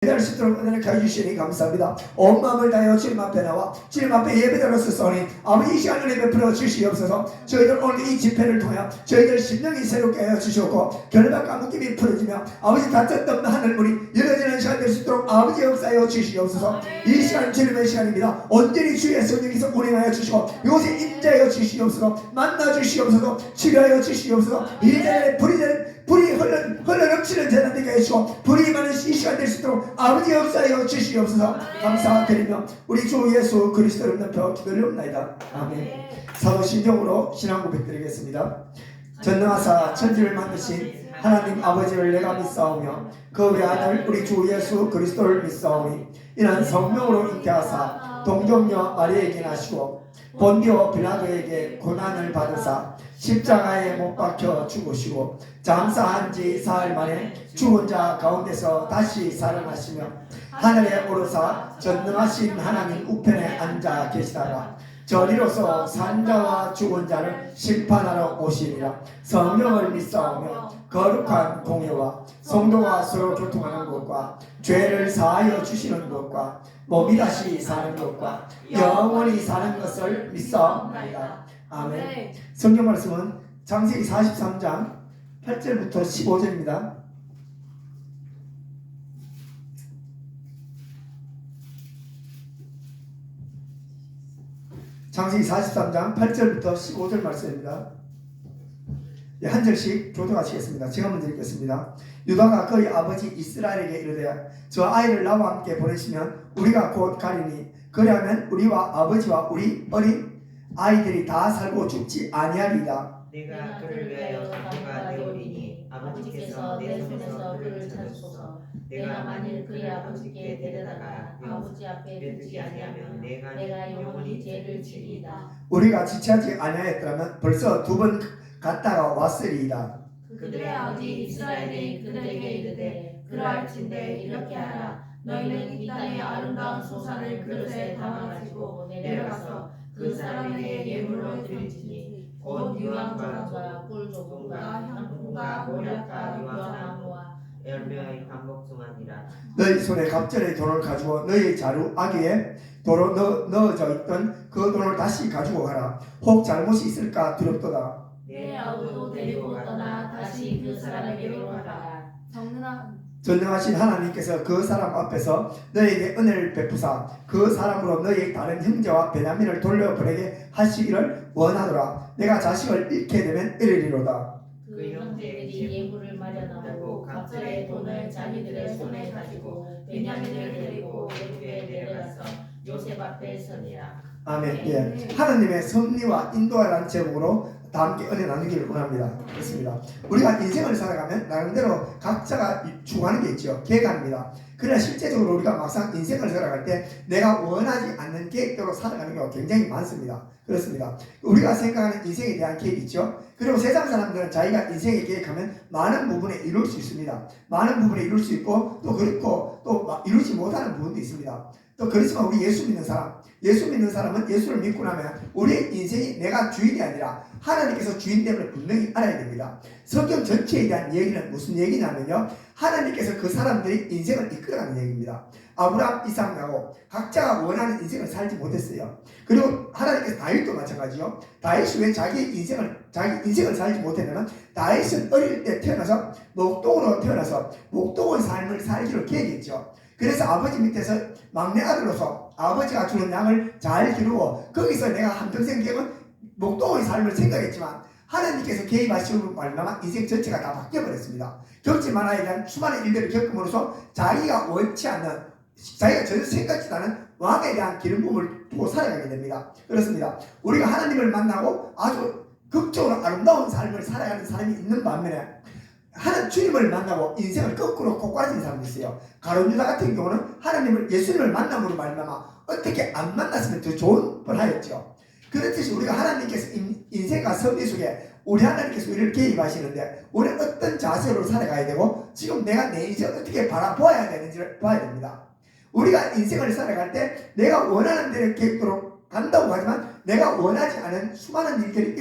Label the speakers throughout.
Speaker 1: 예배할 수 있도록 은혜를 가해주시니 감사합니다. 온 마음을 다하여 주님 앞에 나와 주님 앞에 예배드려 쓰소니 아버지 이 시간을 베풀어 주시옵소서. 저희들 오늘 이 집회를 통해 저희들 심령이 새롭게 하여 주시옵고 결박과 묶임이 풀어지며 아버지 닫혔던 하늘문이 열어지는 시간 될 수 있도록 아버지 역사하여 주시옵소서. 이 시간 주님의 시간입니다. 온전히 주의 성령께서 운행하여 주시고 이곳에 임재하여 주시옵소서. 만나 주시옵소서. 치료하여 주시옵소서. 이 자리에 불이 흘러 넘치는 재단 되게 해주시고 불이 많은 이 시간 될 수 있도록 아버지 역사하여 주시옵소서. 감사드리며 우리 주 예수 그리스도를 높여 기도리옵나이다. 아멘. 사도신경으로 신앙 고백드리겠습니다. 전능하사 천지를 만드신 하나님 아버지를 내가 믿사오며 그 외아들 우리 주 예수 그리스도를 믿사오니 이는 성령으로 잉태하사 동정녀 마리아에게 나시고 본디오 빌라도에게 고난을 받으사 십자가에 못 박혀 죽으시고 장사한 지 사흘 만에 죽은 자 가운데서 다시 살아나시며 하늘에 오르사 전능하신 하나님 우편에 앉아 계시다가 저리로서 산자와 죽은 자를 심판하러 오시리라. 성령을 믿사오며 거룩한 공예와 성도가 서로 교통하는 것과 죄를 사하여 주시는 것과 몸이 다시 사는 것과 영원히 사는 것을 믿사옵나이다. 아멘. 성경 말씀은 창세기 43장 8절부터 15절입니다. 창세기 43장 8절부터 15절 말씀입니다. 한 절씩 교독하시겠습니다. 제가 먼저 읽겠습니다. 유다가 그의 아버지 이스라엘에게 이르되 저 아이를 나와 함께 보내시면 우리가 곧 가리니 그리하면 우리와 아버지와 우리 어린 아이들이 다 살고 죽지 아니하리이다.
Speaker 2: 내가 그를 위하여 장가가 되오리니 아버지께서 내 손에서 그를 찾으소서. 내가 만일 그의 아버지께 데려다가 아버지 앞에 두지 아니하면 내가 영원히 죄를 지리이다.
Speaker 1: 우리가 지체하지 아니하였더라면 벌써 두 번 갔다가 왔으리이다.
Speaker 2: 그들의 아버지 이스라엘이 그들에게 이르되 그러할진대 이렇게 하라. 너희는 이 땅의 아름다운 소산을 그릇에 담아가지고 내려가서 그 사람에게 예물로 드리지니 곧 유황과 꿀조금과 향품과 모략과 유황나무와 열매의 감복주마니라.
Speaker 1: 너희 손에 갑절의 돈을 가지고 너희 자루 아기에 도로 넣어져 있던 그 돈을 다시 가지고 가라. 혹 잘못이 있을까 두렵도다.
Speaker 2: 내 아우도 데리고 떠나 다시 그 사람에게로 가라.
Speaker 1: 전능하신 하나님께서 그 사람 앞에서 너희에게 은혜를 베푸사 그 사람으로 너희 다른 형제와 베냐민을 돌려보내게 하시기를 원하노라. 내가 자식을 잃게 되면 이르리로다.
Speaker 2: 그 형제들이 예물을 마련하고 갑절의 돈을 자기들의 손에 가지고 베냐민을 데리고 애굽에 내려가서 요셉 앞에 서니라.
Speaker 1: 아멘. 예. 하나님의 섭리와 인도하라는 제목으로 다 함께 은혜 나누기를 원합니다. 그렇습니다. 우리가 인생을 살아가면 나름대로 각자가 추구하는 게 있죠. 계획입니다. 그러나 실제적으로 우리가 막상 인생을 살아갈 때 내가 원하지 않는 계획대로 살아가는 경우가 굉장히 많습니다. 그렇습니다. 우리가 생각하는 인생에 대한 계획이 있죠. 그리고 세상 사람들은 자기가 인생에 계획하면 많은 부분에 이룰 수 있습니다. 많은 부분에 이룰 수 있고 또 그렇고 또 이루지 못하는 부분도 있습니다. 또 그렇지만 우리 예수 믿는 사람은 예수를 믿고 나면 우리의 인생이 내가 주인이 아니라 하나님께서 주인됨을 분명히 알아야 됩니다. 성경 전체에 대한 얘기는 무슨 얘기냐면요, 하나님께서 그 사람들이 인생을 이끌어가는 얘기입니다. 아브라함, 이삭, 야곱 각자가 원하는 인생을 살지 못했어요. 그리고 하나님께서 다윗도 마찬가지요. 다윗이 왜 자기 인생을 살지 못했냐면 다윗은 어릴 때 태어나서 목동으로 태어나서 목동의 삶을 살기로 계획했죠. 그래서 아버지 밑에서 막내 아들로서 아버지가 주는 양을 잘 기르고 거기서 내가 한평생 계획은 목동의 삶을 생각했지만 하나님께서 개입하시고 말미암아 인생 전체가 다 바뀌어버렸습니다. 겪지 말아야 대한 수많은 일들을 겪음으로써 자기가 원치 않는, 자기가 전혀 생각지도 않은 왕에 대한 기름 부음을 두고 살아가게 됩니다. 그렇습니다. 우리가 하나님을 만나고 아주 극적으로 아름다운 삶을 살아가는 사람이 있는 반면에 하나님 주님을 만나고 인생을 거꾸로 꼬꾸라지는 사람이 있어요. 가룟유다 같은 경우는 예수님을 만남으로 말미암아 어떻게 안 만났으면 더 좋은 뻔하였죠. 그렇듯이 우리가 하나님께서 인생과 섭리 속에 우리 하나님께서 우리를 개입하시는데 우리는 어떤 자세로 살아가야 되고 지금 내가 내 인생을 어떻게 바라보아야 되는지를 봐야 됩니다. 우리가 인생을 살아갈 때 내가 원하는 대로 계획대로 간다고 하지만 내가 원하지 않은 수많은 일들이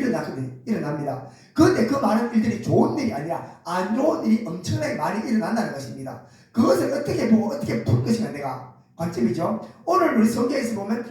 Speaker 1: 일어납니다. 그런데 그 많은 일들이 좋은 일이 아니라 안 좋은 일이 엄청나게 많이 일어난다는 것입니다. 그것을 어떻게 보고 어떻게 풀 것인가 내가 관점이죠. 오늘 우리 성경에서 보면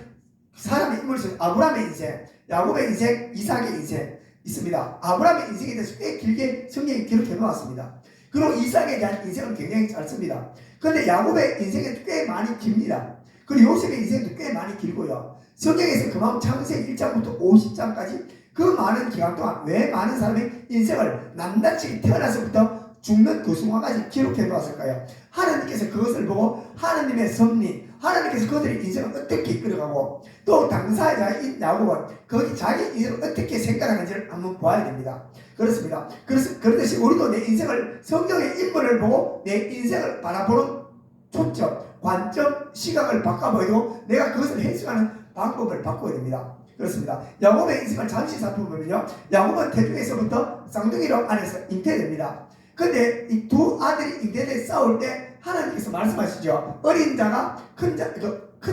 Speaker 1: 사람의 인물 속 아브라함의 인생, 야곱의 인생, 이삭의 인생 있습니다. 아브라함의 인생에 대해서 꽤 길게 성경이 기록해 놓았습니다. 그리고 이삭에 대한 인생은 굉장히 짧습니다. 그런데 야곱의 인생은 꽤 많이 깁니다. 그리고 요셉의 인생도 꽤 많이 길고요. 성경에서 그만큼 창세기 1장부터 50장까지 그 많은 기간 동안 왜 많은 사람의 인생을 남달치 태어나서부터 죽는 그 순간까지 기록해 놓았을까요? 하나님께서 그것을 보고 하나님의 섭리, 하나님께서 그들의 인생을 어떻게 이끌어가고 또 당사자인 야곱은 거기 자기 인생을 어떻게 생각하는지를 한번 봐야 됩니다. 그렇습니다. 그렇듯이 우리도 내 인생을 성경의 인물을 보고 내 인생을 바라보는 초점, 관점, 시각을 바꿔보고 내가 그것을 해석하는 방법을 바꿔야 됩니다. 그렇습니다. 야곱의 인생을 잠시 살펴보면요, 야곱은 태중에서부터 쌍둥이로 안에서 잉태됩니다. 근데 이 두 아들이 잉태돼 싸울 때 하나님께서 말씀하시죠. 어린 자가 큰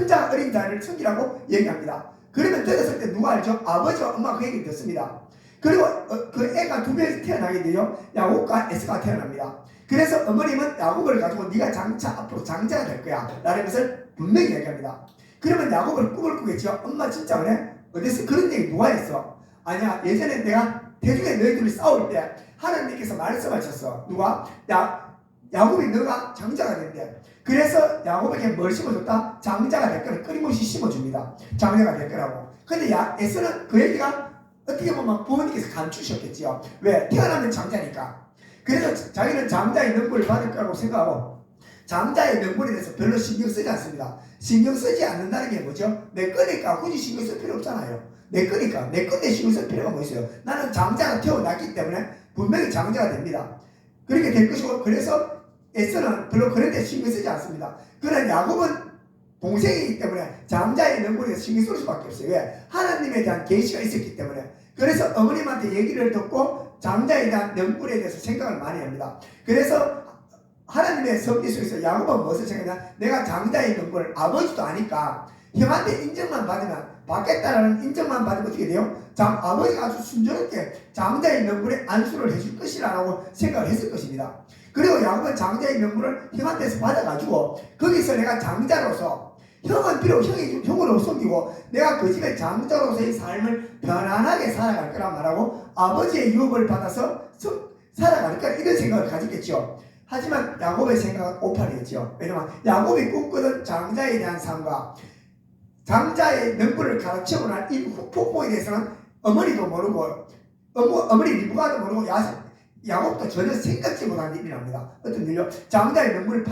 Speaker 1: 자가 어린 자를 섬기라고 얘기합니다. 그러면 들었을 때 누가 알죠? 아버지와 엄마가 그 얘기를 듣습니다. 그리고 그 애가 두 명이 태어나게 돼요. 야곱과 에스가 태어납니다. 그래서 어머님은 야곱을 가지고 네가 장차 앞으로 장자가 될 거야 라는 것을 분명히 얘기합니다. 그러면 야곱을 꿈을 꾸겠죠. 엄마 진짜 그래? 어디서 그런 얘기 누가 했어? 아니야, 예전에 내가 태중에 너희들이 싸울 때 하나님께서 말씀하셨어. 누가? 야곱이 너가 장자가 된대. 그래서 야곱에게 뭘 심어줬다? 장자가 될 거를 끊임없이 심어줍니다. 장자가 될 거라고. 근데 에서는 그 얘기가 어떻게 보면 부모님께서 감추셨겠지요. 왜? 태어나면 장자니까. 그래서 자기는 장자의 명분을 받을 거라고 생각하고 장자의 명분에 대해서 별로 신경 쓰지 않습니다. 신경 쓰지 않는다는 게 뭐죠? 내 거니까 굳이 신경 쓸 필요 없잖아요. 내 거니까 내 건데 신경 쓸 필요가 뭐 있어요? 나는 장자가 태어났기 때문에 분명히 장자가 됩니다. 그렇게 될 것이고, 그래서 에서는 별로 그런 데 신경 쓰지 않습니다. 그러나 야곱은 동생이기 때문에 장자의 명분에서 신경 쓸 수밖에 없어요. 왜? 하나님에 대한 계시가 있었기 때문에. 그래서 어머님한테 얘기를 듣고 장자에 대한 명분에 대해서 생각을 많이 합니다. 그래서 하나님의 섭리 속에서 야곱은 무엇을 생각하냐? 내가 장자의 명분을 아버지도 아니까 형한테 인정만 받으면 받겠다라는 인정만 받으면 어떻게 돼요? 아버지가 아주 순조롭게 장자의 명분에 안수를 해줄 것이라고 생각을 했을 것입니다. 그리고 야곱은 장자의 명분을 형한테서 받아가지고 거기서 내가 장자로서 형은 비록 형으로 섬기고 내가 그 집의 장자로서의 삶을 편안하게 살아갈 거란 말하고 아버지의 유업을 받아서 살아갈 거라 이런 생각을 가졌겠죠. 하지만 야곱의 생각은 오판이었죠. 왜냐하면 야곱이 꿈꾸던 장자에 대한 삶과 장자의 명분을 가르치고 난 이 폭풍에 대해서는 어머니도 모르고 어머니 리브가도 모르고 야곱도 전혀 생각지 못한 일이랍니다. 어떤 일요? 장자의 명분을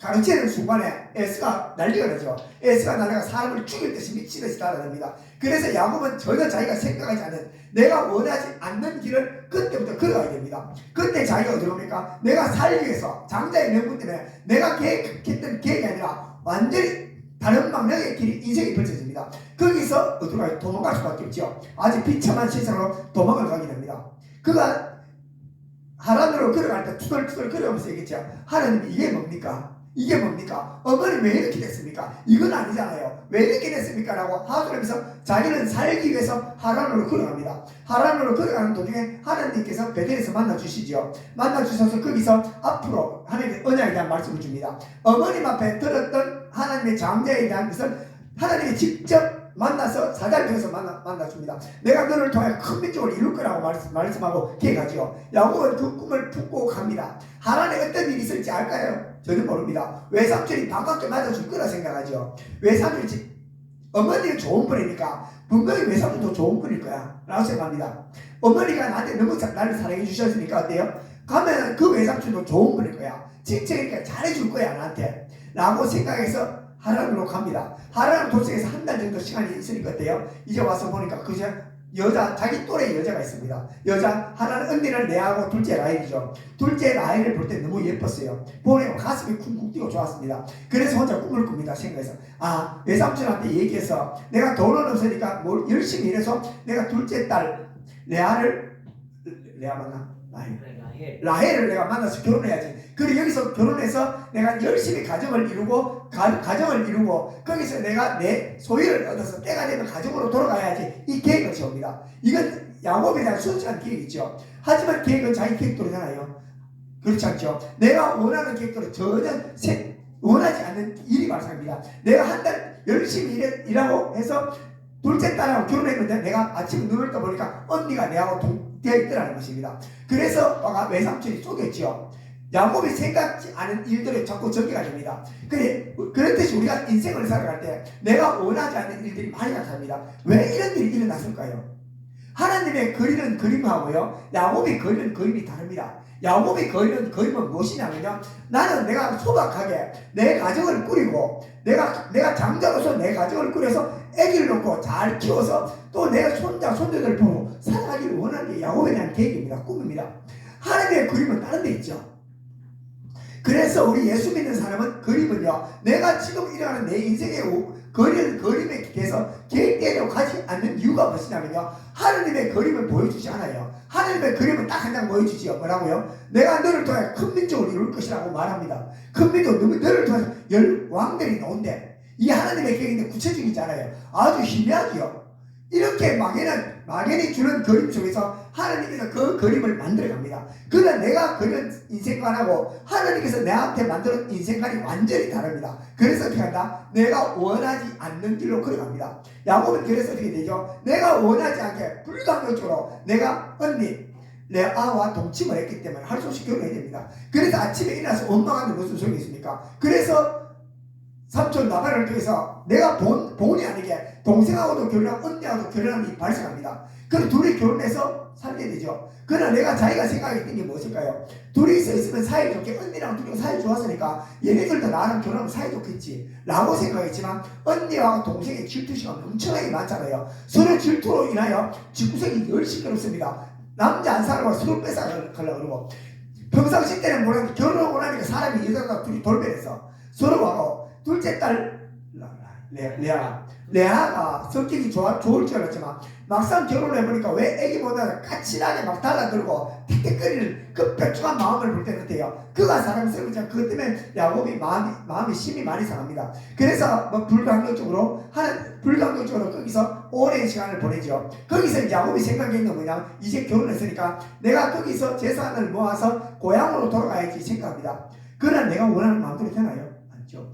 Speaker 1: 가르치는 순간에 에스가 난리가 나죠. 에스가 날아가 사람을 죽일 듯이 미치듯이 따라다닙니다. 그래서 야곱은 전혀 자기가 생각하지 않는 내가 원하지 않는 길을 그때부터 걸어가야 됩니다. 그때 자기가 어디로 옵니까? 내가 살기 위해서 장자의 명분 때문에 내가 계획했던 계획이 아니라 완전히 다른 방향의 길이 인생이 펼쳐집니다. 거기서 어디로 가요? 도망갈 수밖에 없죠. 아주 비참한 세상으로 도망을 가게 됩니다. 그가 하란으로 걸어갈 때 투덜투덜 걸어가면서 얘기했죠. 하나님 이게 뭡니까? 이게 뭡니까? 어머니 왜 이렇게 됐습니까? 이건 아니잖아요. 왜 이렇게 됐습니까? 라고 하소하면서 자기는 살기 위해서 하란으로 걸어갑니다. 하란으로 걸어가는 도중에 하나님께서 베델에서 만나주시죠. 만나주셔서 거기서 앞으로 하나님의 언약에 대한 말씀을 줍니다. 어머님 앞에 들었던 하나님의 장자에 대한 것을 하나님이 직접 만나서 사자를 통해서 만나줍니다. 내가 너를 통해 큰 민족을 이룰 거라고 말씀하고 계획하죠. 야곱은 그 꿈을 품고 갑니다. 하란에 어떤 일이 있을지 알까요? 저는 모릅니다. 외삼촌이 반갑게 맞아줄 거라 생각하죠. 외삼촌이 어머니는 좋은 분이니까 분명히 외삼촌도 좋은 분일 거야 라고 생각합니다. 어머니가 나한테 너무 나를 사랑해 주셨으니까 어때요? 가면 그 외삼촌도 좋은 분일 거야. 친척이니까 잘해줄 거야 나한테 라고 생각해서 하란으로 갑니다. 하란 도착해서 한 달 정도 시간이 있으니까 어때요? 이제 와서 보니까 그저 자기 또래 여자가 있습니다. 하나는 언니를 내하고 둘째 라헬이죠. 둘째 라헬을 볼 때 너무 예뻤어요. 보내고 가슴이 쿵쿵 뛰고 좋았습니다. 그래서 혼자 꿈을 꿉니다. 생각해서 외삼촌한테 얘기해서 내가 돈은 없으니까 뭘 열심히 일해서 내가 둘째 딸 레아 맞나? 라헬을 내가 만나서 결혼해야지. 그리고 여기서 결혼해서 내가 열심히 가정을 이루고 거기서 내가 내 소유를 얻어서 때가 되면 가정으로 돌아가야지. 이 계획을 세웁니다. 이건 야곱에 대한 순수한 계획이죠. 하지만 계획은 자기 계획대로잖아요. 그렇지 않죠? 내가 원하는 계획대로 전혀 원하지 않는 일이 발생합니다. 내가 한 달 열심히 일하고 해서 둘째 딸하고 결혼했는데 내가 아침에 눈을 떠보니까 언니가 내하고 되어 있더라는 것입니다. 그래서 외삼촌이 속였죠. 야곱이 생각지 않은 일들에 자꾸 전개가 됩니다. 그렇듯이 우리가 인생을 살아갈 때 내가 원하지 않는 일들이 많이 나타납니다. 왜 이런 일이 일어났을까요? 하나님의 그리는 그림하고요, 야곱이 그리는 그림이 다릅니다. 야곱이 그리는 그림은 무엇이냐면요, 나는 내가 소박하게 내 가정을 꾸리고 내가 장자로서 내 가정을 꾸려서 아기를 놓고 잘 키워서 또 내 손자 손녀들 보고 살아가기를 원하는 게 야곱에 대한 계획입니다. 꿈입니다. 하나님의 그림은 다른 데 있죠. 그래서 우리 예수 믿는 사람은 그림은요, 내가 지금 일어나는 내 인생의 그림에 대해서 계획대로 가지 않는 이유가 무엇이냐면요, 하나님의 그림을 보여주지 않아요. 하나님의 그림은 딱 한 장 보여주지요. 뭐라고요? 내가 너를 통해 큰 민족을 이룰 것이라고 말합니다. 큰 민족, 너를 통해서 왕들이 나온대. 이 하나님의 계획인데 구체적이지 않아요. 아주 희미하지요. 이렇게 막연히 주는 그림 속에서 하나님께서 그 그림을 만들어갑니다. 그러나 내가 그린 인생관하고 하나님께서 내한테 만든 인생관이 완전히 다릅니다. 그래서 어떻게 한다? 내가 원하지 않는 길로 걸어갑니다. 야곱은 그래서 어떻게 되죠? 내가 원하지 않게 불가항력적으로 내가 언니 레아와 동침을 했기 때문에 할 수 없이 결혼해야 됩니다. 그래서 아침에 일어나서 원망하는 무슨 소용이 있습니까? 그래서 삼촌 나발을 통해서 내가 본이 아니게 동생하고도 결혼하고 언니하고도 결혼함이 발생합니다. 그럼 둘이 결혼해서 살게 되죠. 그러나 내가 자기가 생각했던 게 무엇일까요? 둘이 있으면 사이좋게, 언니랑 둘이 사이 좋았으니까 얘네들도 나랑 결혼하면 사이좋겠지 라고 생각했지만, 언니와 동생의 질투심이 엄청나게 많잖아요. 서로 질투로 인하여 집구석이 열 시끄럽습니다. 남자 한 사람과 서로 뺏어가려고 그러고, 평상시 때는 뭐라도 결혼하고 나니까 사람이 여자가 둘이 돌변해서 서로 하고, 둘째 딸 레아가 성격이 좋을 줄 알았지만 막상 결혼을 해보니까 왜 애기보다 까칠하게 막 달라들고 틱틱거리는 그 뾰족한 마음을 볼 때는 어때요? 그가 사랑스러우지만 그것 때문에 야곱이 마음이 심히 많이 상합니다. 그래서 불가항력적으로 거기서 오랜 시간을 보내죠. 거기서 야곱이 생각한 건 뭐냐, 이제 결혼했으니까 내가 거기서 재산을 모아서 고향으로 돌아가야지 생각합니다. 그러나 내가 원하는 마음대로 되나요? 아니죠.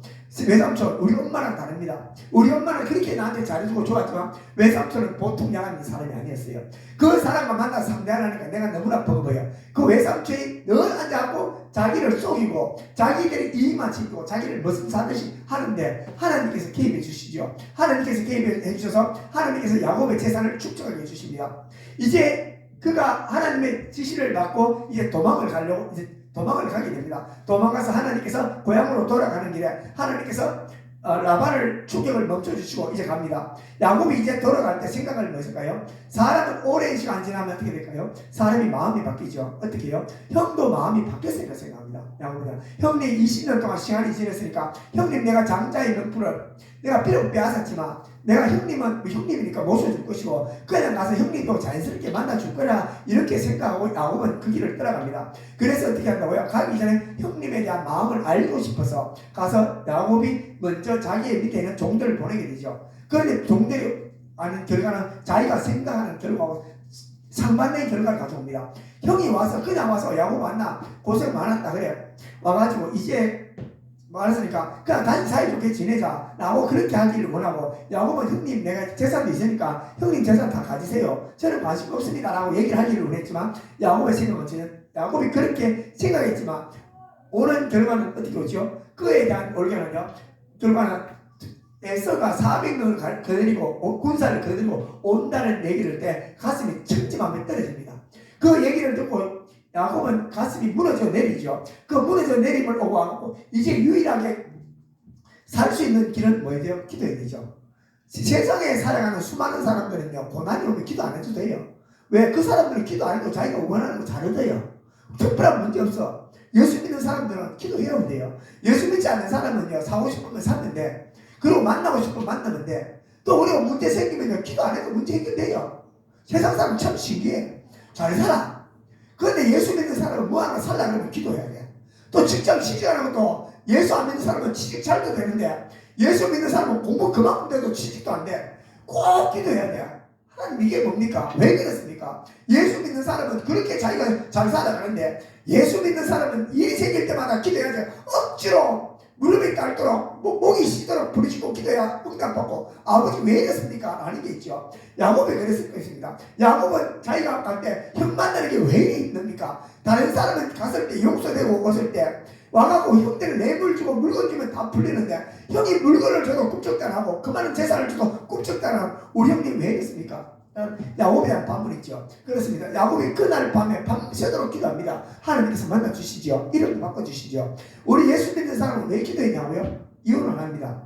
Speaker 1: 외삼촌, 우리 엄마랑 다릅니다. 우리 엄마는 그렇게 나한테 잘해주고 좋았지만 외삼촌은 보통 양한 사람이 아니었어요. 그 사람과 만나서 상대하려니까 내가 너무나 버거워요. 그 외삼촌이 늘 앉아갖고 자기를 속이고 자기들이 이익만 챙기고 자기를 머슴사듯이 하는데 하나님께서 개입해 주시죠. 하나님께서 개입해 주셔서 하나님께서 야곱의 재산을 축적하게 해주십니다. 이제 그가 하나님의 지시를 받고 이제 도망을 가게 됩니다. 도망가서 하나님께서 고향으로 돌아가는 길에 하나님께서 라반을 추격을 멈춰주시고 이제 갑니다. 야곱이 이제 돌아갈 때 생각을 뭐였을까요? 사람은 오랜 시간 지나면 어떻게 될까요? 사람이 마음이 바뀌죠. 어떻게 해요? 형도 마음이 바뀌었으니까 생각합니다. 야곱은 형님 20년 동안 시간이 지났으니까 형님 내가 장자의 명분을 내가 비록 빼앗았지만 내가 형님이니까 모셔줄 것이고 그냥 가서 형님도 자연스럽게 만나줄 거라 이렇게 생각하고 야곱은 그 길을 떠나갑니다. 그래서 어떻게 한다고요? 가기 전에 형님에 대한 마음을 알고 싶어서 가서 야곱이 먼저 자기의 밑에 있는 종들을 보내게 되죠. 그런데 종들이 하는 결과는 자기가 생각하는 결과하고 상반된 결과를 가져옵니다. 형이 와서 그냥 와서 야곱 만나 고생 많았다 그래 와가지고 이제 말했으니까 그냥 다시 사이좋게 지내자 라고 그렇게 하기를 원하고, 야곱은 형님 내가 재산도 있으니까 형님 재산 다 가지세요, 저는 관심 없습니다 라고 얘기를 하기를 원했지만 야곱의 생각은 야곱이 그렇게 생각했지만 오는 결과는 어떻게 오죠? 그에 대한 올겨는요, 결과는 에서가 400명을 거느리고 군사를 거느리고 온다는 얘기를 때 가슴이 천지만배 떨어집니다. 그 얘기를 듣고 야곱은 가슴이 무너져 내리죠. 그 무너져 내림을 오고 하고 이제 유일하게 살 수 있는 길은 뭐예요? 기도해야 되죠. 세상에 살아가는 수많은 사람들은요, 고난이 오면 기도 안 해도 돼요. 왜? 그 사람들은 기도 안 해도 자기가 원하는 거 잘해요. 특별한 문제 없어. 예수 믿는 사람들은 기도해야 돼요. 예수 믿지 않는 사람은요, 사고 싶으면 샀는데 그리고 만나고 싶으면 만나면 돼. 또 우리가 문제 생기면요, 기도 안 해도 문제 해결돼요. 세상 사람 참 신기해. 잘 살아. 그런데 예수 믿는 사람은 뭐 하나 살려고 하면 기도해야 돼. 또 직장 취직하는 것도 예수 안 믿는 사람은 취직 잘 돼도 되는데 예수 믿는 사람은 공부 그만큼 돼도 취직도 안 돼. 꼭 기도해야 돼. 하나님 이게 뭡니까? 왜 그렇습니까? 예수 믿는 사람은 그렇게 자기가 잘 살아가는데 예수 믿는 사람은 일이 생길 때마다 기도해야지 억지로 무릎이 닳도록 목이 쉬도록 부르짖고 기도해야 응답받고 아버지 왜 이랬습니까? 라는 게 있죠. 야곱이 그랬을 것입니다. 야곱은 자기가 갈 때 형 만나는 게 왜 있습니까? 다른 사람은 갔을 때 용서되고 왔을 때 와가고 형들을 뇌물 주고 물건 주면 다 풀리는데 형이 물건을 줘도 꿈쩍도 안 하고 그만한 재산을 줘도 꿈쩍도 안 하고 우리 형님 왜 이랬습니까? 야곱에 대한 반문이 있죠. 그렇습니다. 야곱이 그날 밤에 밤새도록 기도합니다. 하나님께서 만나주시죠. 이름을 바꿔주시죠. 우리 예수 믿는 사람은 왜 기도했냐고요? 이유는 합니다.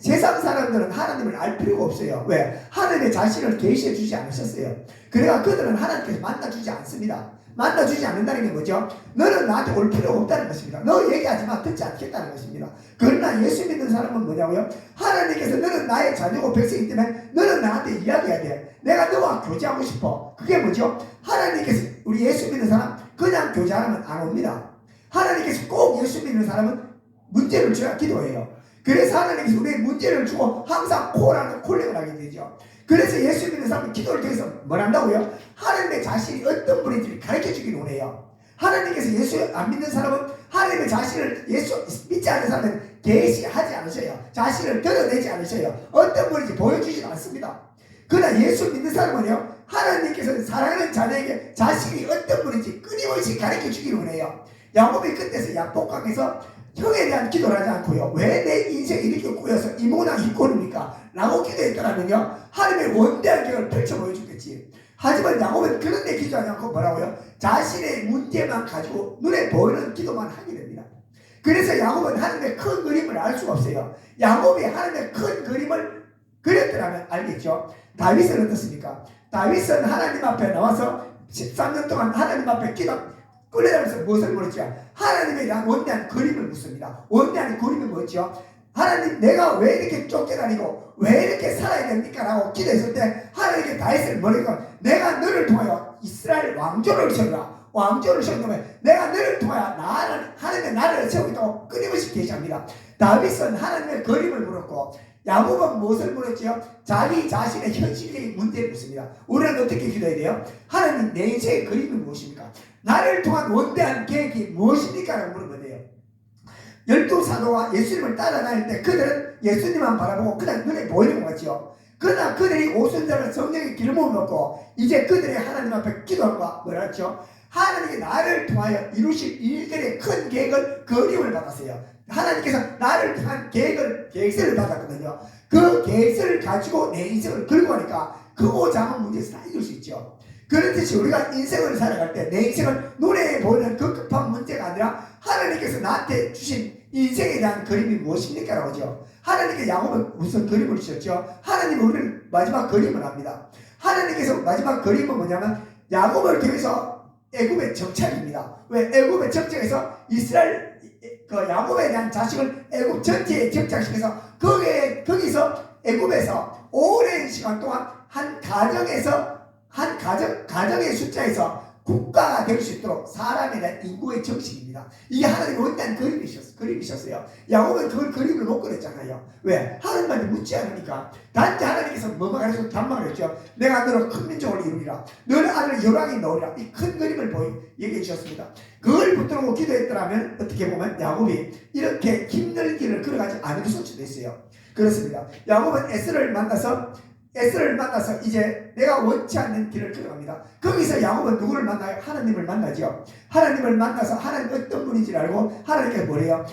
Speaker 1: 세상 사람들은 하나님을 알 필요가 없어요. 왜? 하나님의 자신을 계시해 주지 않으셨어요. 그래가 그들은 하나님께서 만나주지 않습니다. 만나주지 않는다는 게 뭐죠? 너는 나한테 올 필요가 없다는 것입니다. 너 얘기하지 마. 듣지 않겠다는 것입니다. 그러나 예수 믿는 사람은 뭐냐고요? 하나님께서 너는 나의 자녀고 백성이기 때문에 너는 나한테 이야기해야 돼. 내가 너와 교제하고 싶어. 그게 뭐죠? 하나님께서 우리 예수 믿는 사람 그냥 교제하면 안 옵니다. 하나님께서 꼭 예수 믿는 사람은 문제를 줘야 기도해요. 그래서 하나님께서 우리의 문제를 주고 항상 콜링을 하게 되죠. 그래서 예수 믿는 사람은 기도를 통해서 뭘 한다고요? 하나님의 자신이 어떤 분인지를 가르쳐 주기를 원해요. 하나님께서 예수 안 믿는 사람은 하나님의 자신을 예수 믿지 않는 사람은 계시하지 않으셔요. 자신을 드러내지 않으셔요. 어떤 분인지 보여주지 않습니다. 그러나 예수 믿는 사람은요, 하나님께서 사랑하는 자녀에게 자신이 어떤 분인지 끊임없이 가르쳐 주기를 원해요. 야곱이 그때서 약복강에서 형에 대한 기도를 하지 않고요. 왜 내 인생이 이렇게 꼬여서 이 모양 이 꼴입니까? 라고 기도했더라면요, 하나님의 원대한 계획을 펼쳐 보여주겠지. 하지만 야곱은 그런 데 기도하지 않고 뭐라고요? 자신의 문제만 가지고 눈에 보이는 기도만 하게 됩니다. 그래서 야곱은 하나님의 큰 그림을 알 수가 없어요. 야곱이 하나님의 큰 그림을 그렸더라면 알겠죠. 다윗은 어떻습니까? 다윗은 하나님 앞에 나와서 13년 동안 하나님 앞에 끌려다니면서 무엇을 물었죠? 하나님에 대한 원대한 그림을 묻습니다. 원대한 그림이 뭐죠? 하나님, 내가 왜 이렇게 쫓겨다니고 왜 이렇게 살아야 됩니까? 라고 기도했을 때 하나님께 다윗을 뭐라고? 내가 너를 통하여 이스라엘 왕조를 세우라. 왕조를 세우면 내가 너를 통하여 하나님의 나라를 세우겠다고 끊임없이 계시합니다. 다윗은 하나님의 그림을 물었고 야곱은 무엇을 물었지요? 자기 자신의 현실적인 문제를 묻습니다. 우리는 어떻게 기도해야 돼요? 하나님, 내 인생의 그림이 무엇입니까? 나를 통한 원대한 계획이 무엇입니까? 라고 물으면 돼요. 12사도와 예수님을 따라다닐 때 그들은 예수님만 바라보고 그냥 눈에 보이는 것 같죠. 그러나 그들이 오순절을 성령의 기름을 먹고 이제 그들의 하나님 앞에 기도함과 뭐라 했죠? 하나님이 나를 통하여 이루실 일들의 큰 계획을 그림을 받았어요. 하나님께서 나를 통한 계획서를 받았거든요. 그 계획서를 가지고 내 인생을 끌고 가니까 크고 작은 문제에서 다 이길 수 있죠. 그렇듯이 우리가 인생을 살아갈 때 내 인생을 눈에 보이는 급급한 문제가 아니라 하나님께서 나한테 주신 인생에 대한 그림이 무엇입니까? 라고 하죠. 하나님께 야곱은 무슨 그림을 주셨죠? 하나님은 우리를 마지막 그림을 합니다. 하나님께서 마지막 그림은 뭐냐면 야곱을 통해서 애굽의 정착입니다. 왜? 애굽의 정착에서 이스라엘 야곱에 대한 자식을 애굽 전체에 정착시켜서 거기서 애굽에서 오랜 시간 동안 한 가정의 숫자에서 국가가 될 수 있도록 사람에 대한 인구의 정식입니다. 이게 하나님의 원대한 그림이셨어요. 야곱은 그걸 그림을 못 그렸잖아요. 왜? 하나님한테 묻지 않으니까. 단지 하나님께서 뭐만 가르쳐서 단말을 했죠. 내가 너를 큰 민족을 이루리라. 너를 아들 열왕이 넣으리라. 이 큰 그림을 얘기해 주셨습니다. 그걸 붙들고 기도했더라면 어떻게 보면 야곱이 이렇게 힘든 길을 걸어가지 않을 수도 있어요. 그렇습니다. 야곱은 에스를 만나서 이제 내가 원치 않는 길을 걸어갑니다. 거기서 야곱은 누구를 만나요? 하나님을 만나죠. 하나님을 만나서 하나님 어떤 분인지 알고 하나님께서 뭐래요?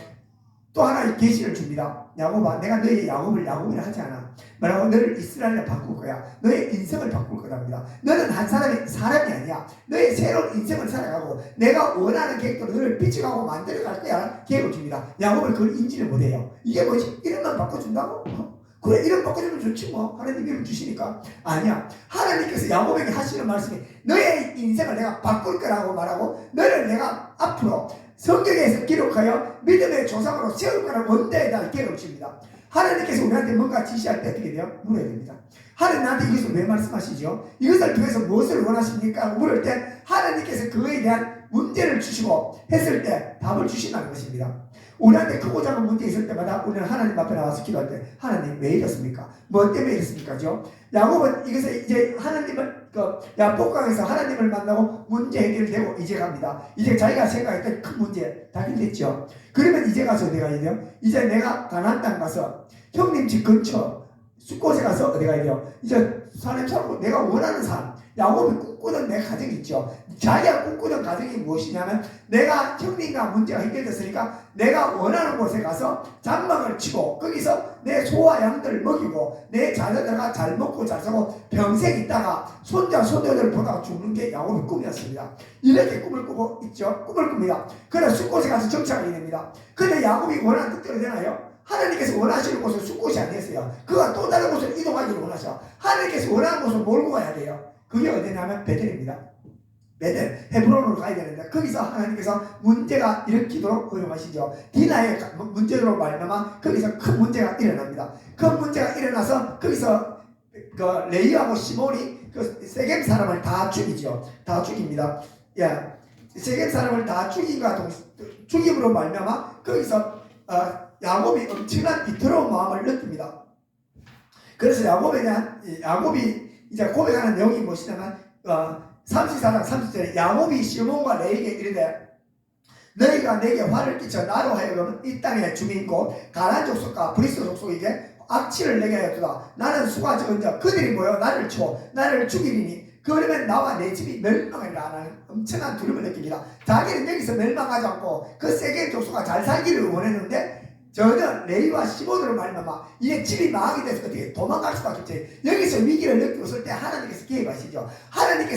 Speaker 1: 또 하나의 계시를 줍니다. 야곱아, 내가 너의 야곱이라 하지 않아. 뭐라고? 너를 이스라엘로 바꿀 거야. 너의 인생을 바꿀 거랍니다. 너는 한 사람이 아니야. 너의 새로운 인생을 살아가고 내가 원하는 계획대로 너를 비춰가고 만들어갈 거야. 계획을 줍니다. 야곱은 그걸 인지를 못해요. 이게 뭐지? 이름만 바꿔준다고? 그래, 이름 바꿔주면 좋지 뭐. 하나님 이름 주시니까. 아니야. 하나님께서 야곱에게 하시는 말씀이 너의 인생을 내가 바꿀 거라고 말하고 너를 내가 앞으로 성경에서 기록하여 믿음의 조상으로 세울 거라고 원대에 대한 계획을 줍니다. 하나님께서 우리한테 뭔가 지시할 때 어떻게 돼요? 물어야 됩니다. 하나님 나한테 이것을 왜 말씀하시죠? 이것을 통해서 무엇을 원하십니까? 라고 물을 때 하나님께서 그에 대한 문제를 주시고 했을 때 답을 주신다는 것입니다. 우리한테 크고 작은 문제 있을 때마다 우리는 하나님 앞에 나와서 기도할 때 하나님 왜 이렇습니까? 뭐 때문에 이렇습니까? 야곱은 이것을 이제 하나님을 야복강에서 하나님을 만나고 문제 해결되고 이제 갑니다. 이제 자기가 생각했던 큰 문제 다 해결됐죠. 그러면 이제 가서 어디 가야 돼요? 이제 내가 가나안 땅 가서 형님 집 근처 숫곳에 가서 어디 가야 돼요? 이제 사람 살고 내가 원하는 삶, 야곱이 꿈꾸던 내 가정이 있죠. 자기가 꿈꾸던 가정이 무엇이냐면 내가 형님과 문제가 해결됐으니까 내가 원하는 곳에 가서 장막을 치고 거기서 내 소와 양들을 먹이고 내 자녀들과 잘 먹고 잘 살고 평생 있다가 손자 손녀들을 보다가 죽는 게 야곱의 꿈이었습니다. 이렇게 꿈을 꾸고 있죠. 꿈을 꿉니다. 그래서 숫곳에 가서 정착하게 됩니다. 근데 야곱이 원하는 뜻대로 되나요? 하나님께서 원하시는 곳은 숫곳이 아니었어요. 그가 또 다른 곳으로 이동하기를 원하셔. 하나님께서 원하는 곳을 몰고 가야 돼요. 그게 어디냐면 베델입니다. 베델, 헤브론으로 가야 되는데 거기서 하나님께서 문제가 일으키도록 허용하시죠. 디나의 문제로 말미암아 거기서 큰 문제가 일어납니다. 큰 문제가 일어나서 거기서 그 레이하고 시몬이 그 세겜 사람을 다 죽이죠. 다 죽입니다. 예, 세겜 사람을 다 죽임으로 말미암아 거기서 야곱이 엄청난 비틀어운 마음을 느낍니다. 그래서 야곱이 이제 고백하는 내용이 무엇이냐면 34장 30절에 야곱이 시몬과 레이에게 이르되 너희가 내게 화를 끼쳐 나로 하여금 이 땅의 주민고 가나안 족속과 브리스 족속에게 악취를 내게 하였도다. 나는 수가 적은 자 그들이 모여 나를 쳐 나를 죽이리니 그러면 나와 내 집이 멸망하리라 하는 엄청난 두려움을 느낍니다. 자기는 여기서 멸망하지 않고 그 세겜 족속과 잘 살기를 원했는데 저는 레이와 시몬으로 말미암아 이게 집이 망하게 돼서 어떻게 도망갈 수밖에 없지. 여기서 위기를 느끼고 있을 때 하나님께서 계획하시죠. 하나님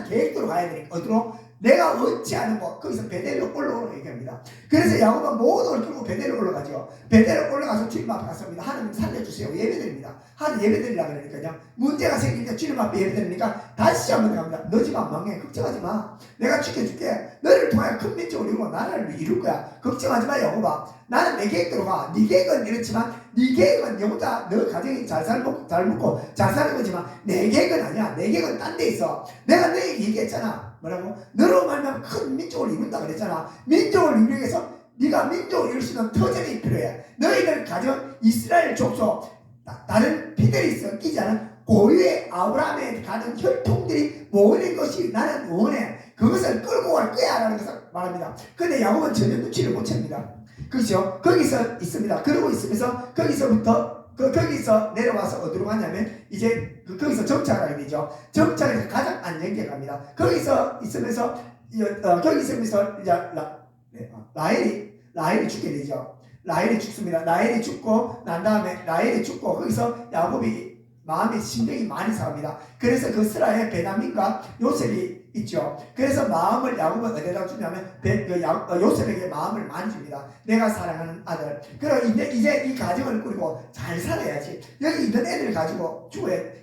Speaker 1: 계획대로 가야 되니까 어디로? 내가 얻지 않은 것 거기서 베델로 올라오는 얘기합니다. 그래서 야곱은 모든 걸 끌고 베델로 올라가죠. 베델로 올라가서 주님 앞에 갔습니다. 하나님 살려주세요. 예배드립니다. 하나님 예배드리라 그러니까요. 문제가 생기니까 주님 앞에 예배드리니까 다시 한번 갑니다. 너 집 안 망해. 걱정하지 마. 내가 지켜줄게. 너를 통하여 큰 민족을 이루고 나라를 이룰 거야. 걱정하지 마 야곱아. 나는 내 계획대로 가. 네 계획은 이렇지만 네 계획은 영자 너 가정이 잘 먹고 잘 사는 거지만 내 계획은 아니야. 내 계획은 딴 데 있어. 내가 너에게 얘기했잖아. 뭐라고? 너로 말하면 큰 민족을 이룬다 그랬잖아. 민족을 이루기 위해서 네가 민족을 이룰 수 있는 터전이 필요해. 너희들 가정 이스라엘 족속 다른 피들이 섞이지 않은 고유의 아브라함에 가는 혈통들이 모이는 것이 나는 원해. 그것을 끌고 갈 거야 라는 것을 말합니다. 근데 야곱은 전혀 눈치를 못 챕니다. 그렇죠? 거기서 있습니다. 그러고 있으면서 거기서 내려와서 어디로 가냐면 이제 거기서 정착을 하게 되죠. 정착에서 가장 안전하게 갑니다. 거기서 있으면서 이제 라헬이 죽게 되죠. 라헬이 죽습니다. 라헬이 죽고 난 다음에 거기서 야곱이 마음의 심정이 많이 상합니다. 그래서 그 스라에 베냐민과 요셉이 있죠. 그래서 마음을 야곱은 어디다 주냐면 요셉에게 마음을 많이 줍니다. 내가 사랑하는 아들. 그리고 이제 이 가정을 꾸리고 잘 살아야지. 여기 있는 애들 가지고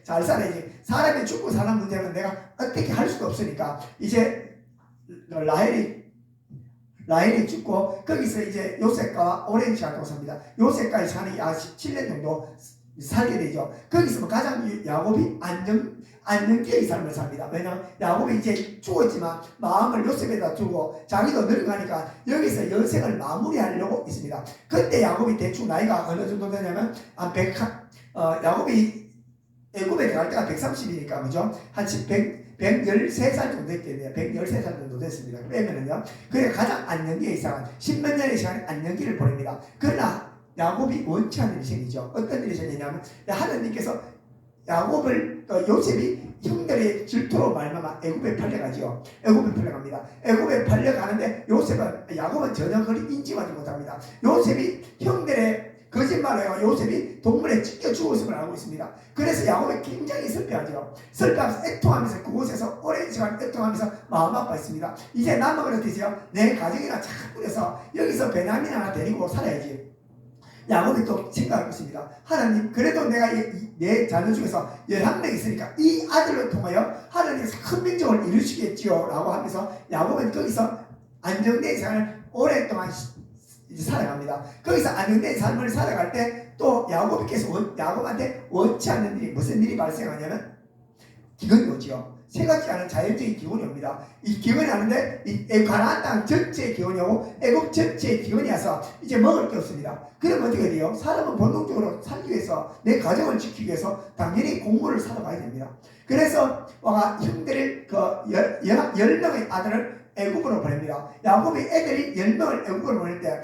Speaker 1: 잘 살아야지. 사람이 죽고 사는 문제는 내가 어떻게 할 수도 없으니까 이제 라헬이 죽고 거기서 이제 요셉과 오랜 시간 동안 삽니다. 요셉과 사는 약 17년 정도 살게 되죠. 거기서 가장 야곱이 안정기의 삶을 삽니다. 왜냐하면 야곱이 이제 죽었지만 마음을 요셉에다 두고 자기도 늙어가니까 여기서 여생을 마무리하려고 있습니다. 그때 야곱이 대충 나이가 어느 정도 되냐면 야곱이 애굽에 갈 때가 130이니까 그죠? 한 113살 정도 됐겠네요. 113살 정도 됐습니다. 빼면은요. 그래 가장 안정기의 이상은 10몇 년의 시간에 안정기를 보냅니다. 그러나 야곱이 원치 않는 인생이죠. 어떤 일이 생기냐면 하나님께서 야곱을 요셉이 형들의 질투로 말미암아 애굽에 팔려가죠. 애굽에 팔려갑니다. 애굽에 팔려가는데 야곱은 전혀 그걸 인지하지 못합니다. 요셉이 형들의 거짓말을 해요. 요셉이 동물에 찢겨 죽었음을 알고 있습니다. 그래서 야곱이 굉장히 슬퍼하죠. 슬퍼하면서 애통하면서 그곳에서 오랜 시간 애통하면서 마음 아파했습니다. 이제 남은 어떠세요? 내 가정이나 잘 꾸려서 여기서 베냐민 하나 데리고 살아야지. 야곱이 또 생각하고 있습니다. 하나님 그래도 내가 내 자녀 중에서 11명 있으니까 이 아들을 통하여 하나님께서 큰 민족을 이루시겠지요 라고 하면서 야곱은 거기서 안정된 삶을 오랫동안 살아갑니다. 거기서 안정된 삶을 살아갈 때 또 야곱한테 원치 않는 일이 무슨 일이 발생하냐면 기근이 오죠. 생각지 않은 자연적인 기근이 옵니다. 이 기근이 오는데 이 가나안 땅 전체의 기근이 오고 애굽 전체의 기근이 와서 이제 먹을 게 없습니다. 그러면 어떻게 돼요? 사람은 본능적으로 살기 위해서 내 가정을 지키기 위해서 당연히 공물을 사러 가야 됩니다. 그래서 형들이 그 10명의 아들을 애굽으로 보냅니다. 야곱이 애들이 10명을 애굽으로 보낼 때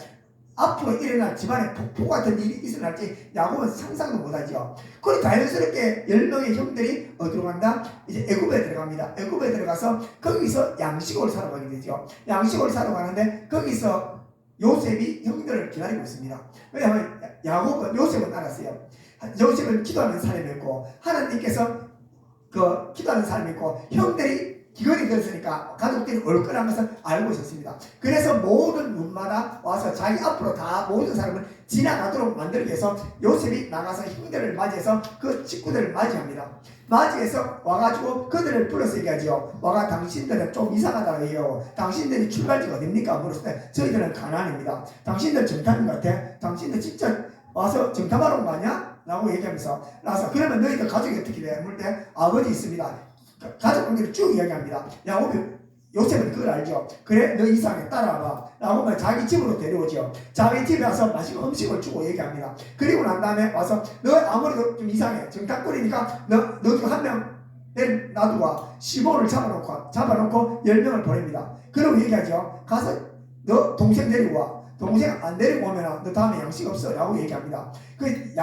Speaker 1: 앞으로 일어날 집안에 폭포 같은 일이 일어날지 야곱은 상상도 못하죠. 그리고 자연스럽게 10명의 형들이 어디로 간다? 이제 애굽에 들어갑니다. 애굽에 들어가서 거기서 양식을 사러 가게 되죠. 양식을 사러 가는데 거기서 요셉이 형들을 기다리고 있습니다. 왜냐하면 요셉은 알았어요. 요셉은 기도하는 사람이었고 하나님께서 그 기도하는 사람이었고 형들이 기근이 들었으니까 가족들이 올 거라는 것을 알고 있었습니다. 그래서 모든 문마다 와서 자기 앞으로 다 모든 사람을 지나가도록 만들기 위해서 요셉이 나가서 형들을 맞이해서 그 친구들을 맞이합니다. 맞이해서 와가지고 그들을 불러서 얘기하죠. 와가 당신들은 좀 이상하다고 얘기하고 당신들이 출발지가 어딥니까? 물었을 때 저희들은 가나안입니다. 당신들 정탐인 것 같아? 당신들 진짜 와서 정탐하러 온 거 아니야? 라고 얘기하면서 나서 그러면 너희들 가족이 어떻게 돼? 물 때 아버지 있습니다. 가족 관계를 쭉 이야기합니다. 야곱이 요셉은 그걸 알죠. 그래 너 이상하게 따라와봐 라고 하면 자기 집으로 데려오죠. 자기 집에 와서 맛있는 음식을 주고 얘기합니다. 그리고 난 다음에 와서 너 아무래도 좀 이상해 정탐꾼이니까 너도 한 명 놔두고 시몬을 잡아놓고 10명을 보냅니다. 그러고 얘기하죠. 가서 너 동생 데리고 와. 동생 안 데리고 오면 너 다음에 양식 없어 라고 얘기합니다. 그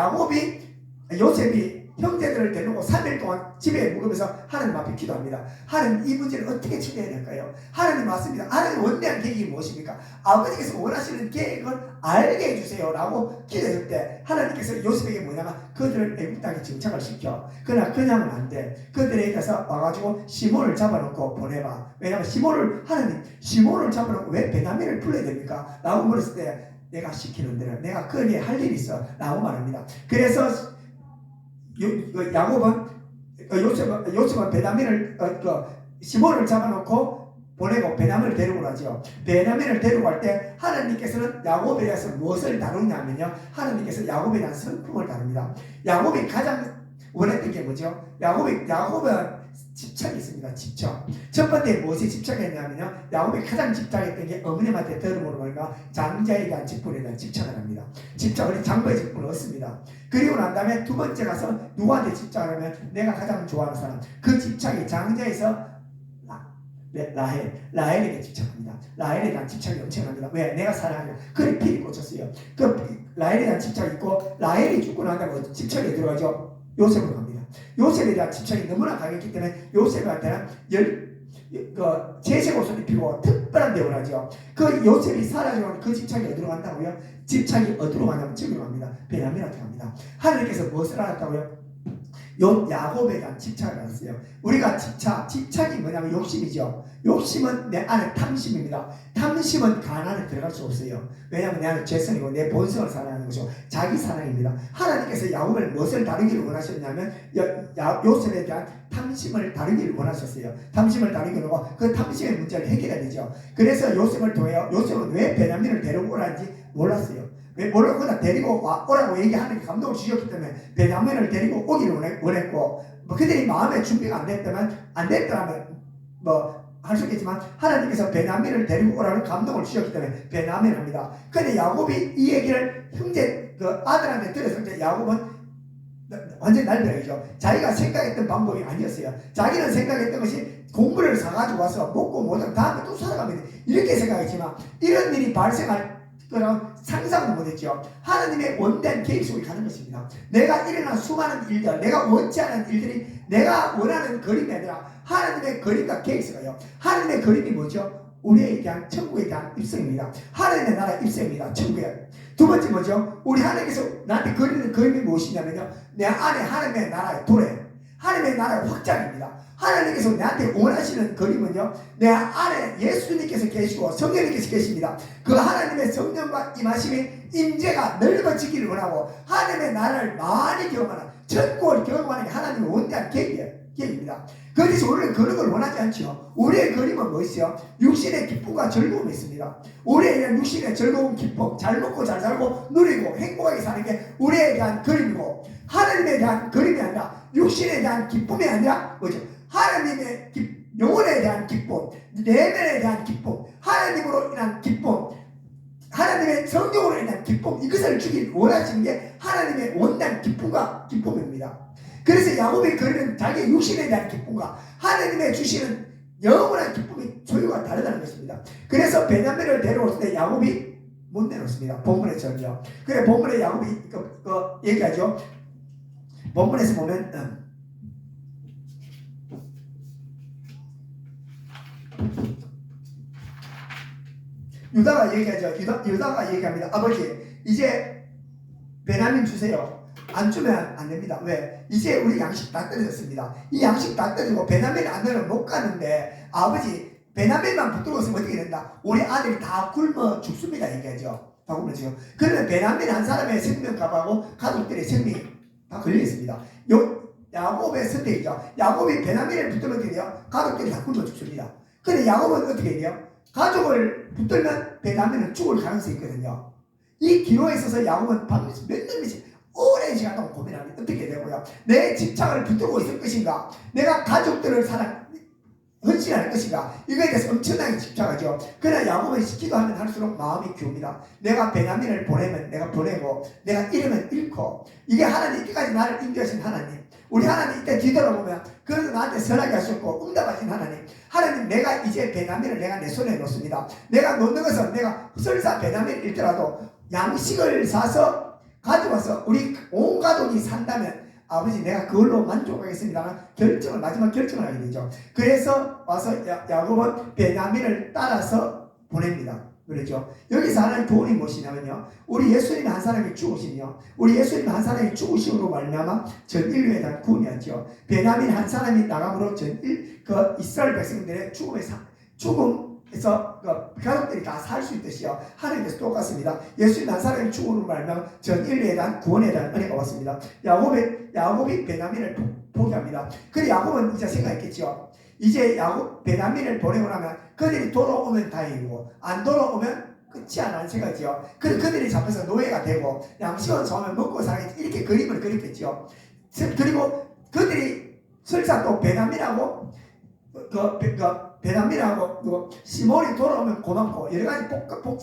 Speaker 1: 요셉이 형제들을 데리고 3일 동안 집에 묵으면서 하나님 앞에 기도합니다. 하나님 이 문제를 어떻게 처리해야 될까요? 하나님 맞습니다. 하나님 원대한 계획이 무엇입니까? 아버지께서 원하시는 계획을 알게 해주세요 라고 기도했을 때 하나님께서 요셉에게 뭐냐면 그들을 애굽 땅에 정착을 시켜. 그러나 그냥은 안 돼. 그들에게서 와가지고 시몬을 잡아놓고 보내봐. 왜냐하면 시몬을 잡아놓고 왜 베냐민을 풀어야 됩니까? 라고 물었을 때 내가 시키는 대로 내가 거기에 할 일이 있어 라고 말합니다. 그래서 요셉은 베냐민을 시몬을 잡아놓고 보내고 베냐민을 데리고 가죠. 베냐민을 데리고 갈 때 하나님께서는 야곱에 대해서 무엇을 다루냐면요, 하나님께서 야곱에 대한 성품을 다룹니다. 야곱이 가장 원했던 게 뭐죠? 야곱은 집착이 있습니다. 집착. 첫 번째 무엇에 집착했냐면요, 야곱이 가장 집착했던 게 어머님한테 들음으로 보니까 장자에 대한 직분에 대한 집착을 합니다. 집착을 장부의 직분을 얻습니다. 그리고 난 다음에 두 번째 가서 누구한테 집착을 하면 내가 가장 좋아하는 사람, 그 집착이 장자에서 라헬에게 집착합니다. 라헬에 대한 집착이 엄청납니다. 왜? 내가 사랑하냐. 그래 피리 꽂혔어요. 그 라헬에 대한 집착이 있고 라헬이 죽고 난 다음에 집착이 들어가죠. 요셉으로 갑니다. 요셉에 대한 집착이 너무나 강했기 때문에 요셉한테는 제색 옷을 입히고 특별한 대우를 하죠. 그 요셉이 사라지면 그 집착이 어디로 간다고요? 집착이 어디로 가냐면 저기로 갑니다. 베냐민한테 갑니다. 하나님께서 무엇을 알았다고요? 야곱에 대한 집착을 알았어요. 우리가 집착이 뭐냐면 욕심이죠. 욕심은 내 안에 탐심입니다. 탐심은 가난에 들어갈 수 없어요. 왜냐하면 내 안에 죄성이고 내 본성을 사랑하는 것이고 자기 사랑입니다. 하나님께서 야곱을 무엇을 다루기를 원하셨냐면 요셉에 대한 탐심을 다루기를 원하셨어요. 탐심을 다루기를 원하고 그 탐심의 문제를 해결해야 되죠. 그래서 요셉을 통해 요셉은 왜 베냐민을 데리고 오라는지 몰랐어요. 왜 몰랐구나 데리고 오라고 얘기하는 게 감동을 주셨기 때문에 베냐민을 데리고 오기를 원했고, 그들이 마음의 준비가 안 됐더라면 할 수 있겠지만 하나님께서 베냐민을 데리고 오라는 감동을 주셨기 때문에 베냐민을 합니다. 근데 야곱이 이 얘기를 형제 아들한테 들었을 때 야곱은 완전히 날벼락이죠. 자기가 생각했던 방법이 아니었어요. 자기는 생각했던 것이 공부를 사가지고 와서 먹고 못하고 다음에 또 살아가면 돼, 이렇게 생각했지만 이런 일이 발생할 그런 상상도 못했죠. 하나님의 원대한 계획 속에 가는 것입니다. 내가 일어난 수많은 일들, 내가 원치 않은 일들이 내가 원하는 그림이 아니라 하나님의 그림과 계획서가요. 하나님의 그림이 뭐죠? 우리에 대한 천국에 대한 입성입니다. 하나님의 나라 입성입니다. 천국에. 두 번째 뭐죠? 우리 하나님께서 나한테 그리는 그림이 무엇이냐면요, 내 안에 하나님의 나라의 도래, 하나님의 나라의 확장입니다. 하나님께서 나한테 원하시는 그림은요, 내 안에 예수님께서 계시고 성령님께서 계십니다. 그 하나님의 성령과 임하심이 임재가 넓어지기를 원하고 하나님의 나라를 많이 경험하는, 천국을 경험하는 게 하나님의 원대한 계획입니다. 그래서 우리는 그런 걸 원하지 않죠. 우리의 그림은 무엇이요? 육신의 기쁨과 즐거움이 있습니다. 우리의 육신의 즐거움, 기쁨, 잘 먹고 잘 살고 누리고 행복하게 사는 게 우리에 대한 그림이고, 하나님에 대한 그림이 아니라 육신에 대한 기쁨이 아니라 뭐죠? 하나님의 영혼에 대한 기쁨, 내면에 대한 기쁨, 하나님으로 인한 기쁨, 하나님의 성령으로 인한 기쁨, 이것을 주길 원하시는 게 하나님의 원한 기쁨입니다. 그래서 야곱이 그리는 자기의 육신에 대한 기쁨과 하나님의 주시는 영원한 기쁨이 소유가 다르다는 것입니다. 그래서 베냐민을 데려올 때 야곱이 못 내놓습니다. 본문에서는요. 그래 본문에 야곱이 얘기하죠. 본문에서 보면 유다가 얘기하죠. 유다가 얘기합니다. 아버지 이제 베냐민 주세요. 안 주면 안 됩니다. 왜? 이제 우리 양식 다 떨어졌습니다. 이 양식 다 떨어지고 베냐민 안 되면 못 가는데 아버지 베냐민만 붙들고 있으면 어떻게 된다? 우리 아들이 다 굶어 죽습니다. 얘기하죠. 다 굶어 죽어요. 그러면 베냐민 한 사람의 생명값하고 가족들의 생명이 다 걸려있습니다. 야곱의 선택이죠. 야곱이 베냐민을 붙들면 어떻게 돼요? 가족들이 다 굶어 죽습니다. 근데 야곱은 어떻게 돼요? 가족을 붙들면 베냐민은 죽을 가능성이 있거든요. 이 기로에 있어서 야곱은 밤에서 몇 년씩 오랜 시간 동안 고민합니다. 어떻게 되고요? 내 집착을 붙들고 있을 것인가? 내가 가족들을 헌신할 것인가? 이거에 대해서 엄청나게 집착하죠. 그러나 야곱은 기도하면 할수록 마음이 기웁니다. 내가 베냐민을 보내면 내가 보내고 내가 잃으면 잃고 이게 하나님 이때까지 나를 인도하신 하나님, 우리 하나님 이때 뒤돌아보면 그래도 나한테 선하게 하셨고 응답하신 하나님 내가 이제 베냐민을 내가 내 손에 놓습니다. 내가 놓는 것은 내가 설사 베냐민을 잃더라도 양식을 사서 가져와서 우리 온 가족이 산다면 아버지 내가 그걸로 만족하겠습니다. 마지막 결정을 하게 되죠. 그래서 와서 야곱은 베냐민을 따라서 보냅니다. 그렇죠. 여기서 하나님 교훈이 무엇이냐면요, 우리 예수님 한 사람이 죽으시며 우리 예수님 한 사람이 죽으심으로 말미암아 전 인류에 대한 구원이었죠. 베냐민 한 사람이 나감으로 이스라엘 백성들의 죽음에서 가족들이 다 살 수 있듯이요, 하나님께서 똑같습니다. 예수님 한 사람이 죽음으로 말미암아 전 인류에 대한 구원에 대한 은혜가 왔습니다. 야곱이 베냐민을 포기합니다. 그래 야곱은 이제 생각했겠죠. 이제 베냐민을 보내고 나면 그들이 돌아오면 다행이고 안 돌아오면 끝이 안 생각이죠. 그들이 잡혀서 노예가 되고 양식은 처음에 먹고 살겠지, 이렇게 그림을 그렸겠죠. 그리고 그들이 설사 또 베냐민하고 시몬이 돌아오면 고맙고 여러 가지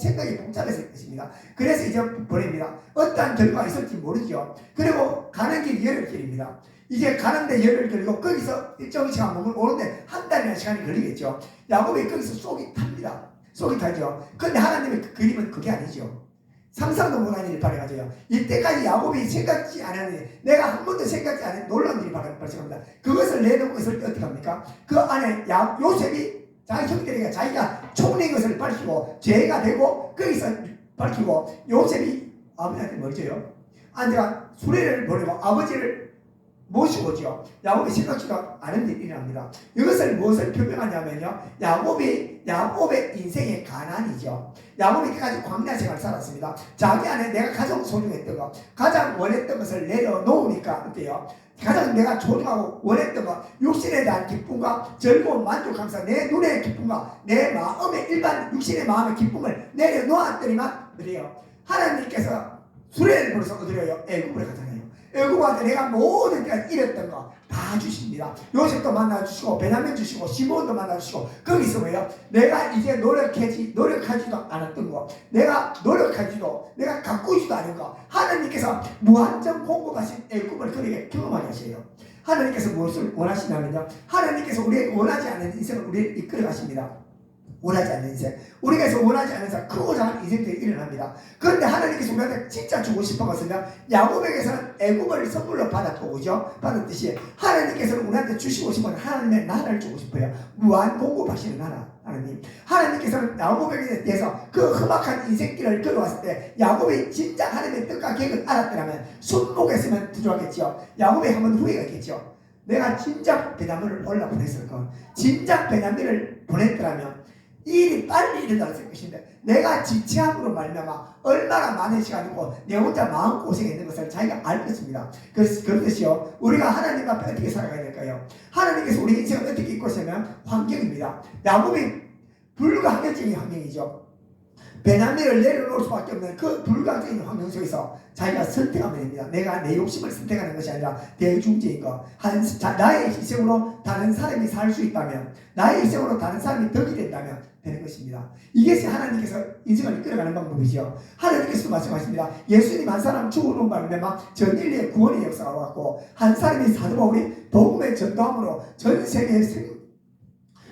Speaker 1: 생각이 복잡했을 것입니다. 그래서 이제 보냅니다. 어떠한 결과가 있을지 모르죠. 그리고 가는 길이 열흘길입니다. 이제 가는데 열흘 걸리고 거기서 일정 시간 오는데 한 달이나 시간이 걸리겠죠. 야곱이 거기서 속이 탑니다. 속이 타죠. 그런데 하나님의 그림은 그게 아니죠. 상상도 못한 일이 발생하죠. 이때까지 야곱이 생각지 않았는데 내가 한 번도 생각지 않은 놀라운 일이 발생합니다. 그것을 내놓고 있을 때 어떻게 합니까? 그 안에 요셉이 자기 형들에게 자기가 총리인 것을 밝히고 죄가 되고 거기서 밝히고 요셉이 아버지한테 멀져요. 앉아 수레를 보내고 아버지를 모시고 오죠. 야곱이 생각지도 않은 일이 일어납니다. 이것을 무엇을 표명하냐면요, 야곱의 인생의 가난이죠. 야곱이 이때까지 광야 생활을 살았습니다. 자기 안에 내가 가장 소중했던 것, 가장 원했던 것을 내려놓으니까 어때요? 가장 내가 소중하고 원했던 것, 육신에 대한 기쁨과 즐거움, 만족하면서 내 눈의 기쁨과 내 마음의 일반 육신의 마음의 기쁨을 내려놓았더니만 어때요? 하나님께서 수레를 불어서 어디로요? 애굽으로 가잖아요. 애굽한테 내가 모든 게 잃었던 거 다 주십니다. 요셉도 만나주시고 베냐민 주시고 시몬도 만나주시고 거기서 뭐예요? 내가 이제 노력하지도 않았던 거, 내가 가꾸지도 않은 거, 하나님께서 무한정 공급하신 애굽을 그에게 경험하게 하세요. 하나님께서 무엇을 원하시냐면요, 하나님께서 우리에게 원하지 않는 인생을 우리를 이끌어 가십니다. 원하지 않는 인생, 우리가 원하지 않는 인생, 크고 작은 인생들이 일어납니다. 그런데 하나님께서 우리한테 진짜 주고 싶은 것은 야곱에게서는 애굽을 선물로 받았고, 그죠? 받았듯이 하나님께서는 우리한테 주시고 싶은 하나님의 나라를 주고 싶어요. 무한 공급하시는 나라, 하나님께서는 야곱에게 대해서 그 험악한 인생길을 걸어왔을 때 야곱이 진짜 하나님의 뜻과 계획을 알았더라면 순복했으면 더 좋았겠죠. 야곱이 한번 후회가 있겠죠. 내가 진작 베냐민을 올라보냈을 거, 진작 베냐민을 보냈더라면 이 일이 빨리 일어났을 것인데 내가 지체함으로 말미암아 얼마나 많은 시간이고 내 혼자 마음고생했는 것을 자기가 알 것입니다. 그렇듯이요, 우리가 하나님 앞에 어떻게 살아가야 될까요? 하나님께서 우리 인생을 어떻게 이끌시면 환경입니다. 야곱이 불가항력적인 환경이죠. 베냐민을 내려놓을 수밖에 없는 그 불가적인 환경 속에서 자기가 선택하면 됩니다. 내가 내 욕심을 선택하는 것이 아니라 대중적인 것. 나의 희생으로 다른 사람이 살 수 있다면, 나의 희생으로 다른 사람이 덕이 된다면 되는 것입니다. 이것이 하나님께서 인생을 이끌어가는 방법이죠. 하나님께서도 말씀하십니다. 예수님 한 사람 죽음으로 말미암아 전 인류의 구원의 역사가 왔고, 한 사람이 사도 바울이 복음의 전도함으로 전 세계에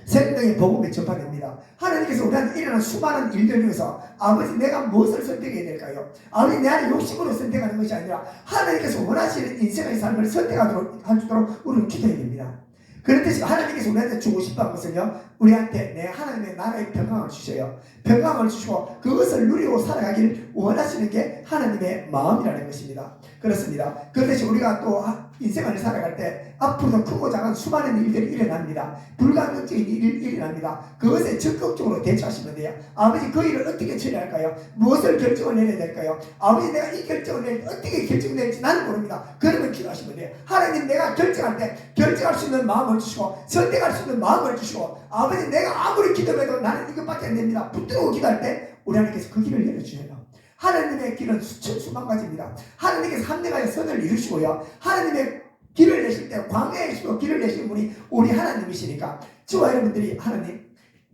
Speaker 1: 생명의 복음이 전파됩니다. 하나님께서 우리한테 일어나는 수많은 일들 중에서 아버지 내가 무엇을 선택해야 될까요? 아버지 내 안에 욕심으로 선택하는 것이 아니라 하나님께서 원하시는 인생의 삶을 선택하도록 할 수 있도록 우리는 기도해야 됩니다. 그렇듯이 하나님께서 우리한테 주고 싶은 것은요, 우리한테 내 하나님의 나라의 평강을 주셔요. 평강을 주시고 그것을 누리고 살아가길 원하시는 게 하나님의 마음이라는 것입니다. 그렇습니다. 그렇듯이 우리가 또 인생을 살아갈 때 앞으로도 크고 작은 수많은 일들이 일어납니다. 불가능적인 일이 일어납니다. 그것에 적극적으로 대처하시면 돼요. 아버지 그 일을 어떻게 처리할까요? 무엇을 결정을 내려야 될까요? 아버지 내가 이 결정을 내릴 때 어떻게 결정될지 나는 모릅니다. 그러면 기도하시면 돼요. 하나님 내가 결정할 때 결정할 수 있는 마음을 주시고 선택할 수 있는 마음을 주시고, 아버지 내가 아무리 기도해도 나는 이것밖에 안 됩니다. 붙들고 기도할 때 우리 하나님께서 그 길을 열어주셔요. 하나님의 길은 수천 수만 가지입니다. 하나님께서 합력하여 선을 이루시고요, 하나님의 길을 내실 때 광야에서도 길을 내시는 분이 우리 하나님이시니까, 저와 여러분들이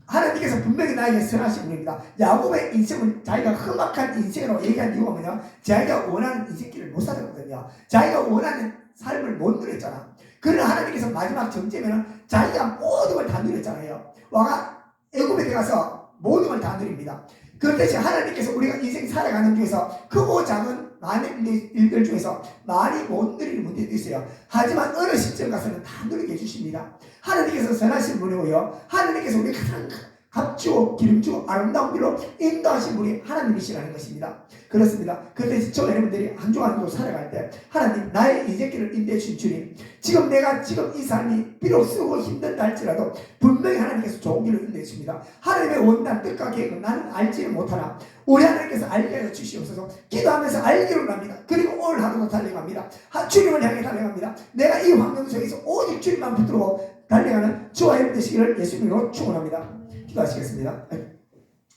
Speaker 1: 하나님께서 분명히 나에게 선하신 분입니다. 야곱의 인생은 자기가 험악한 인생으로 얘기한 이유가 뭐냐? 자기가 원하는 인생길을 못 살았거든요. 자기가 원하는 삶을 못 누렸잖아. 그러나 하나님께서 마지막 정점에는 자기가 모든 걸 다 누렸잖아요. 와가 애굽에 들어가서 모든 걸 다 누립니다. 그렇듯이 하나님께서 우리가 인생 살아가는 중에서 크고 작은 많은 일들 중에서 많이 못 누리는 문제도 있어요. 하지만 어느 시점 가서는 다 누리게 해주십니다. 하나님께서 선하신 분이고요, 하나님께서 우리 가장 값지고 기름지고 아름다운 길로 인도하신 분이 하나님이시라는 것입니다. 그렇습니다. 그런데 저 여러분들이 한 주 한 주 살아갈 때 하나님 나의 인생길을 인도해 주신 주님, 지금 내가 이 삶이 비록 쓰고 힘들다 할지라도 분명히 하나님께서 좋은 길을 인도해 주십니다. 하나님의 원단 뜻과 계획은 나는 알지는 못하나 우리 하나님께서 알게 하여 주시옵소서. 기도하면서 알기로 합니다. 그리고 오늘 하루도 달려갑니다. 주님을 향해 달려갑니다. 내가 이 환경 속에서 오직 주님만 붙들고 달려가는 주와 여러분 되시기를 예수님으로 축원합니다. 기도하시겠습니다.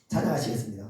Speaker 1: 찬양하시겠습니다.